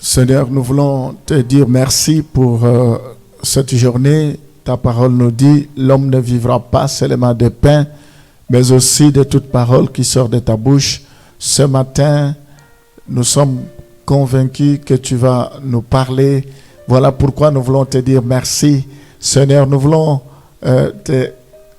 Seigneur, nous voulons te dire merci pour cette journée. Ta parole nous dit, l'homme ne vivra pas seulement de pain, mais aussi de toute parole qui sort de ta bouche. Ce matin, nous sommes convaincus que tu vas nous parler. Voilà pourquoi nous voulons te dire merci. Seigneur, nous voulons te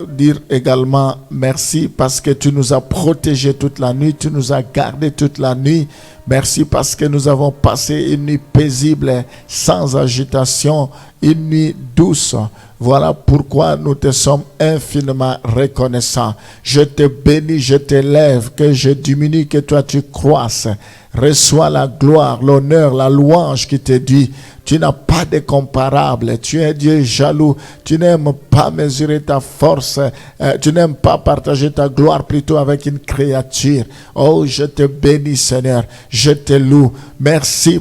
dire également merci parce que tu nous as protégés toute la nuit, tu nous as gardés toute la nuit. Merci parce que nous avons passé une nuit paisible, sans agitation, une nuit douce. Voilà pourquoi nous te sommes infiniment reconnaissants. Je te bénis, je t'élève, que je diminue, que toi tu croisses. Reçois la gloire, l'honneur, la louange qui te dit. Tu n'as pas de comparable. Tu es Dieu jaloux. Tu n'aimes pas mesurer ta force. Tu n'aimes pas partager ta gloire plutôt avec une créature. Oh, je te bénis, Seigneur. Je te loue. Merci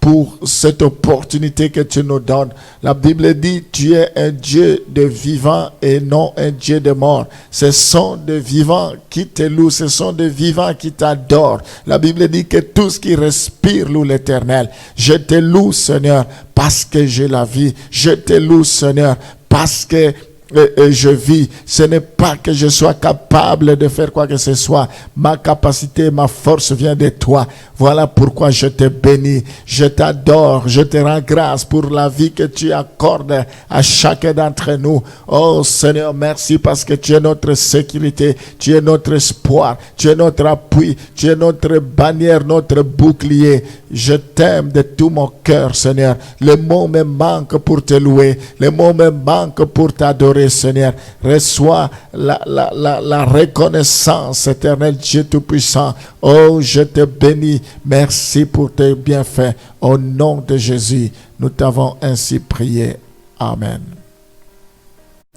pour cette opportunité que tu nous donnes. La Bible dit, tu es un Dieu de vivants et non un Dieu de morts. Ce sont des vivants qui te louent, ce sont des vivants qui t'adorent. La Bible dit que tout ce qui respire loue l'Éternel. Je te loue, Seigneur, parce que j'ai la vie. Je te loue, Seigneur, parce que je vis. Ce n'est pas que je sois capable de faire quoi que ce soit. Ma capacité, ma force vient de toi. Voilà pourquoi je te bénis, je t'adore, je te rends grâce pour la vie que tu accordes à chacun d'entre nous. Oh Seigneur, merci parce que tu es notre sécurité, tu es notre espoir, tu es notre appui, tu es notre bannière, notre bouclier. Je t'aime de tout mon cœur, Seigneur. Les mots me manquent pour te louer, les mots me manquent pour t'adorer, Seigneur. Reçois la reconnaissance, éternel Dieu Tout-Puissant. Oh, je te bénis. Merci pour tes bienfaits. Au nom de Jésus, nous t'avons ainsi prié. Amen.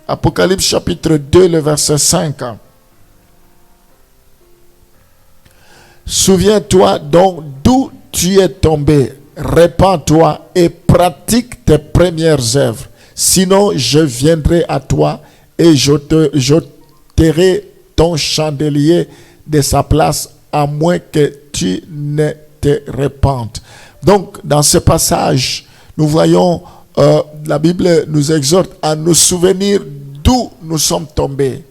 Apocalypse chapitre 2, le verset 5. Souviens-toi donc d'où tu es tombé. Répands-toi et pratique tes premières œuvres. Sinon, je viendrai à toi et j'ôterai ton chandelier de sa place, à moins que tu ne te répandes. Donc, dans ce passage, nous voyons, la Bible nous exhorte à nous souvenir d'où nous sommes tombés.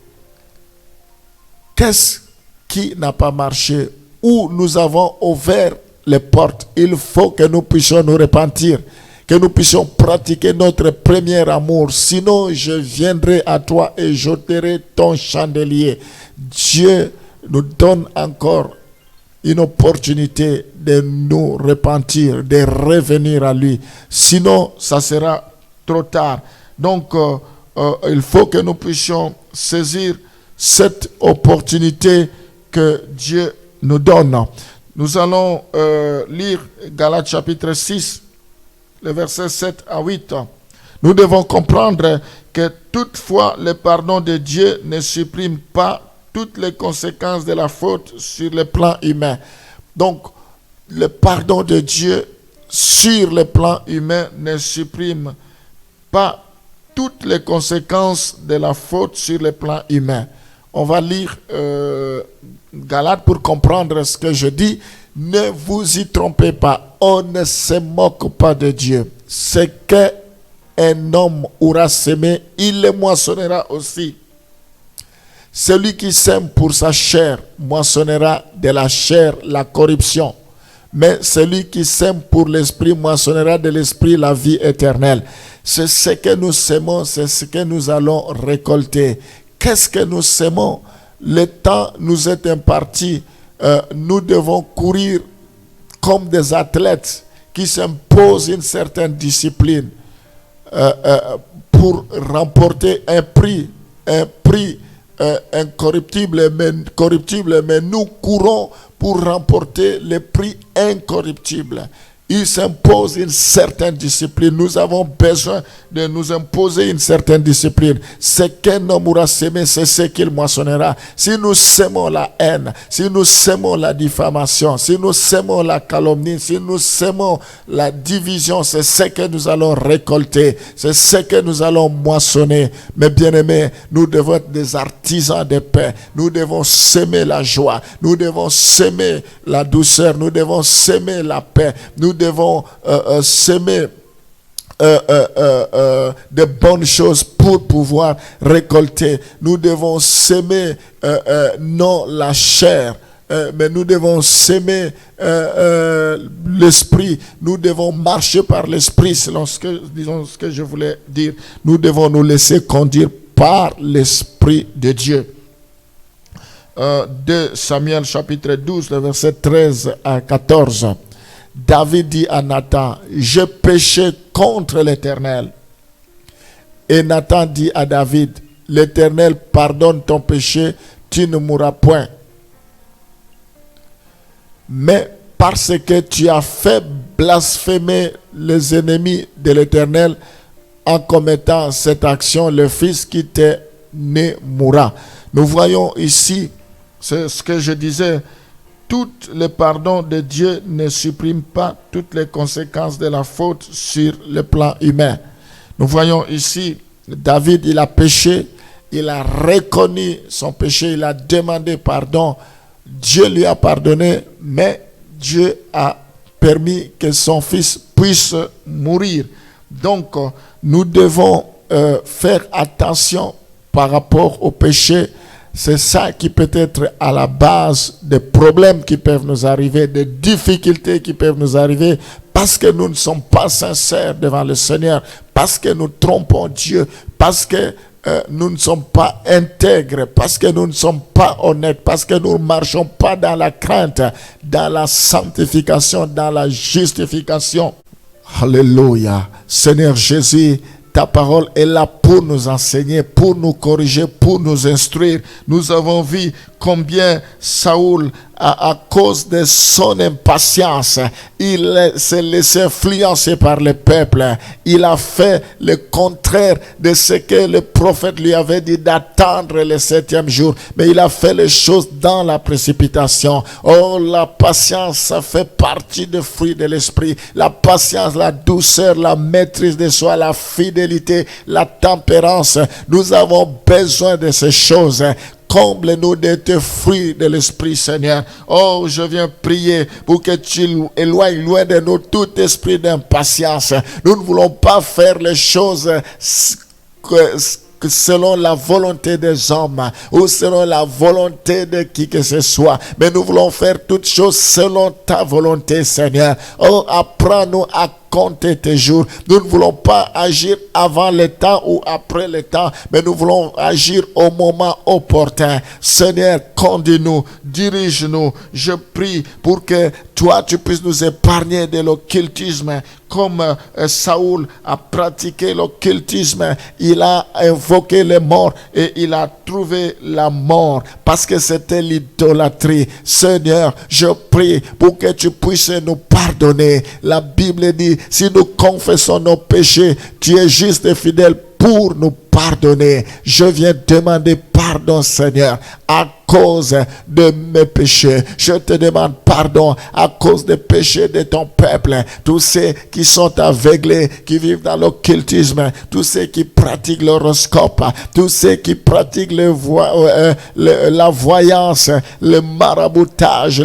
Qu'est-ce qui n'a pas marché? Où nous avons ouvert les portes? Il faut que nous puissions nous repentir, que nous puissions pratiquer notre premier amour. Sinon, je viendrai à toi et j'ôterai ton chandelier. Dieu nous donne encore une opportunité de nous repentir, de revenir à lui. Sinon, ça sera trop tard. Donc, il faut que nous puissions saisir cette opportunité que Dieu nous donne. Nous allons lire Galates chapitre 6, le verset 7 à 8. Nous devons comprendre que toutefois le pardon de Dieu ne supprime pas toutes les conséquences de la faute sur le plan humain. Donc, le pardon de Dieu sur le plan humain ne supprime pas toutes les conséquences de la faute sur le plan humain. On va lire Galates pour comprendre ce que je dis. Ne vous y trompez pas. On ne se moque pas de Dieu. Ce qu'un homme aura semé, il le moissonnera aussi. Celui qui sème pour sa chair moissonnera de la chair la corruption. Mais celui qui sème pour l'esprit moissonnera de l'esprit la vie éternelle. C'est ce que nous semons, c'est ce que nous allons récolter. Qu'est-ce que nous semons? Le temps nous est imparti. Nous devons courir comme des athlètes qui s'imposent une certaine discipline pour remporter un prix incorruptible, mais corruptible, mais nous courons pour remporter le prix incorruptible. Il s'impose une certaine discipline. Nous avons besoin de nous imposer une certaine discipline. Ce qu'un homme aura semé, c'est ce qu'il moissonnera. Si nous semons la haine, si nous semons la diffamation, si nous semons la calomnie, si nous semons la division, c'est ce que nous allons récolter. C'est ce que nous allons moissonner. Mais bien aimés, nous devons être des artisans de paix. Nous devons semer la joie. Nous devons semer la douceur. Nous devons semer la paix. Nous nous devons s'aimer de bonnes choses pour pouvoir récolter. Nous devons s'aimer non la chair, mais nous devons s'aimer l'esprit. Nous devons marcher par l'esprit, selon ce que je voulais dire. Nous devons nous laisser conduire par l'esprit de Dieu. 2 Samuel chapitre 12, le verset 13 à 14. David dit à Nathan, j'ai péché contre l'Éternel. Et Nathan dit à David, l'Éternel pardonne ton péché, tu ne mourras point. Mais parce que tu as fait blasphémer les ennemis de l'Éternel en commettant cette action, le fils qui t'est né mourra. Nous voyons ici, c'est ce que je disais, tout le pardon de Dieu ne supprime pas toutes les conséquences de la faute sur le plan humain. Nous voyons ici, David, il a péché, il a reconnu son péché, il a demandé pardon. Dieu lui a pardonné, mais Dieu a permis que son fils puisse mourir. Donc, nous devons faire attention par rapport au péché. C'est ça qui peut être à la base des problèmes qui peuvent nous arriver, des difficultés qui peuvent nous arriver, parce que nous ne sommes pas sincères devant le Seigneur, parce que nous trompons Dieu, parce que nous ne sommes pas intègres, parce que nous ne sommes pas honnêtes, parce que nous ne marchons pas dans la crainte, dans la sanctification, dans la justification. Alléluia. Seigneur Jésus, ta parole est là pour nous enseigner, pour nous corriger, pour nous instruire. Nous avons vu combien Saoul, à cause de son impatience, il s'est laissé influencer par le peuple. Il a fait le contraire de ce que le prophète lui avait dit d'attendre le 7e jour. Mais il a fait les choses dans la précipitation. Oh, la patience, ça fait partie des fruits de l'esprit. La patience, la douceur, la maîtrise de soi, la fidélité, la tempérance. Nous avons besoin de ces choses. Comble-nous de tes fruits de l'Esprit, Seigneur. Oh, je viens prier pour que tu éloignes loin de nous tout esprit d'impatience. Nous ne voulons pas faire les choses selon la volonté des hommes ou selon la volonté de qui que ce soit. Mais nous voulons faire toutes choses selon ta volonté, Seigneur. Oh, apprends-nous à compter tes jours. Nous ne voulons pas agir avant le temps ou après le temps, mais nous voulons agir au moment opportun. Seigneur, conduis-nous, dirige-nous. Je prie pour que toi, tu puisses nous épargner de l'occultisme. Comme Saoul a pratiqué l'occultisme, il a invoqué les morts et il a trouvé la mort parce que c'était l'idolâtrie. Seigneur, je prie pour que tu puisses nous pardonner. La Bible dit, si nous confessons nos péchés, tu es juste et fidèle pour nous pardonner. Je viens demander pardon, Seigneur, à cause de mes péchés. Je te demande pardon à cause des péchés de ton peuple. Tous ceux qui sont aveuglés, qui vivent dans l'occultisme, tous ceux qui pratiquent l'horoscope, tous ceux qui pratiquent la voyance, le maraboutage,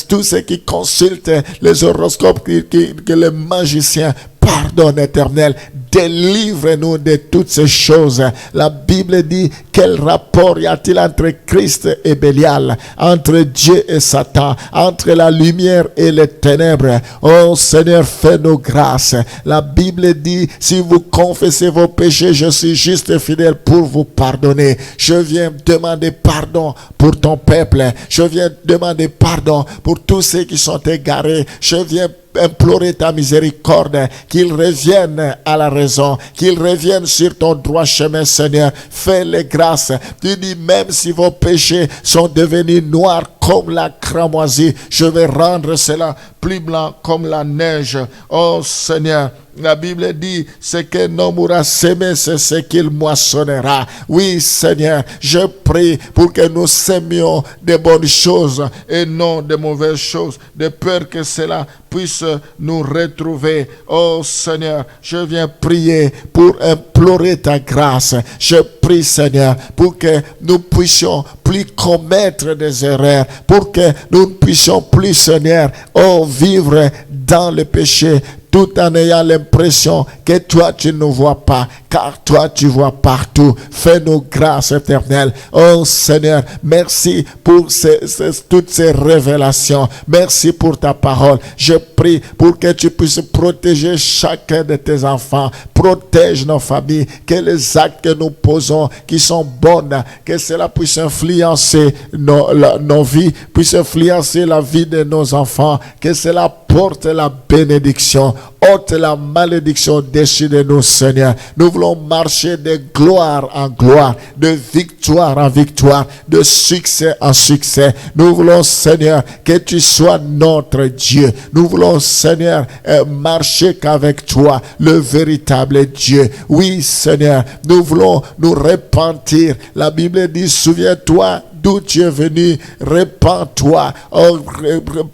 tous ceux qui consultent les horoscopes, que les magiciens. Pardonne, Éternel, délivre-nous de toutes ces choses. La Bible dit, quel rapport y a-t-il entre Christ et Bélial, entre Dieu et Satan, entre la lumière et les ténèbres? Oh Seigneur, fais-nous grâce. La Bible dit, si vous confessez vos péchés, je suis juste et fidèle pour vous pardonner. Je viens demander pardon pour ton peuple. Je viens demander pardon pour tous ceux qui sont égarés. Je viens implorer ta miséricorde, qu'ils reviennent à la raison, qu'ils reviennent sur ton droit chemin, Seigneur. Fais-les grâces. Tu dis, même si vos péchés sont devenus noirs comme la cramoisie, je vais rendre cela plus blanc comme la neige. Oh Seigneur, la Bible dit, ce qu'un homme aura sémé, c'est ce qu'il moissonnera. Oui, Seigneur, je prie pour que nous sémions de bonnes choses et non de mauvaises choses, de peur que cela puisse nous retrouver. Oh Seigneur, je viens prier pour implorer ta grâce. Je prie, Seigneur, pour que nous puissions plus plus commettre des erreurs, pour que nous ne puissions plus, Seigneur, vivre dans le péché, tout en ayant l'impression que toi, tu ne vois pas, car toi, tu vois partout. Fais-nous grâce éternelle. Oh Seigneur, merci pour toutes ces révélations. Merci pour ta parole. Je prie pour que tu puisses protéger chacun de tes enfants. Protège nos familles. Que les actes que nous posons, qui sont bonnes, que cela puisse influencer nos vies, puisse influencer la vie de nos enfants. Que cela porte la bénédiction, ôte la malédiction dessus de nous, Seigneur. Nous voulons marcher de gloire en gloire, de victoire en victoire, de succès en succès. Nous voulons, Seigneur, que tu sois notre Dieu. Nous voulons, Seigneur, marcher qu'avec toi, le véritable Dieu. Oui, Seigneur, nous voulons nous repentir. La Bible dit, souviens-toi d'où tu es venu, répands-toi,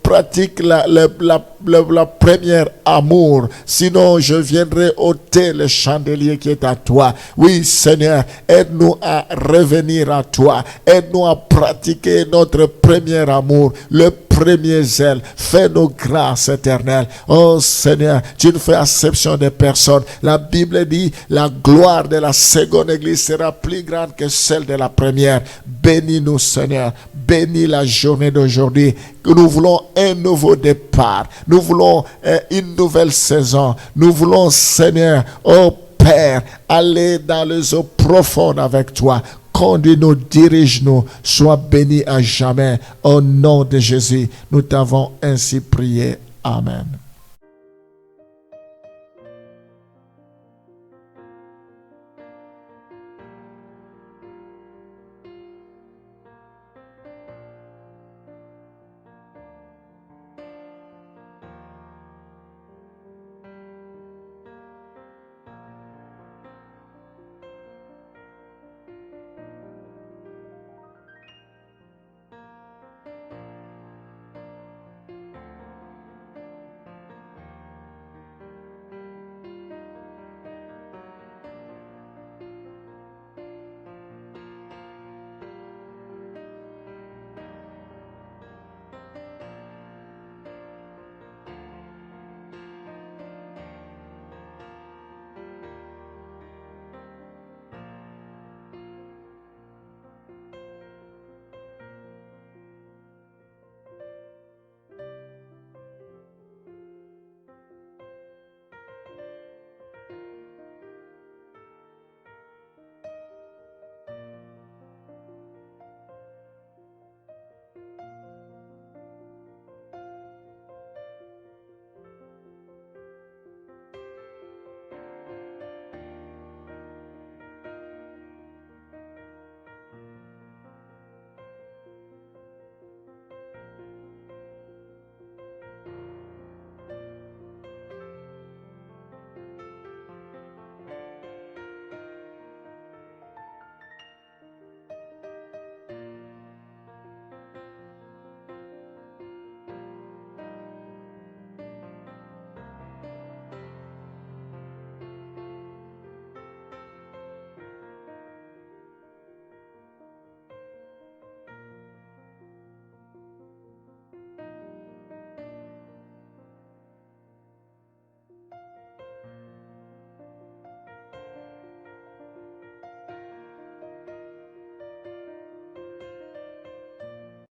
pratique la première amour, sinon je viendrai ôter le chandelier qui est à toi. Oui, Seigneur, aide-nous à revenir à toi, aide-nous à pratiquer notre premier amour, le premier zèle. Fais-nous grâce éternelle. Oh Seigneur, tu ne fais exception de personne. La Bible dit, la gloire de la seconde église sera plus grande que celle de la première. Bénis-nous, Seigneur. Bénis la journée d'aujourd'hui. Nous voulons un nouveau départ. Nous voulons une nouvelle saison. Nous voulons, Seigneur, oh Père, aller dans les eaux profondes avec toi. Conduis-nous, dirige-nous, sois béni à jamais. Au nom de Jésus, nous t'avons ainsi prié. Amen.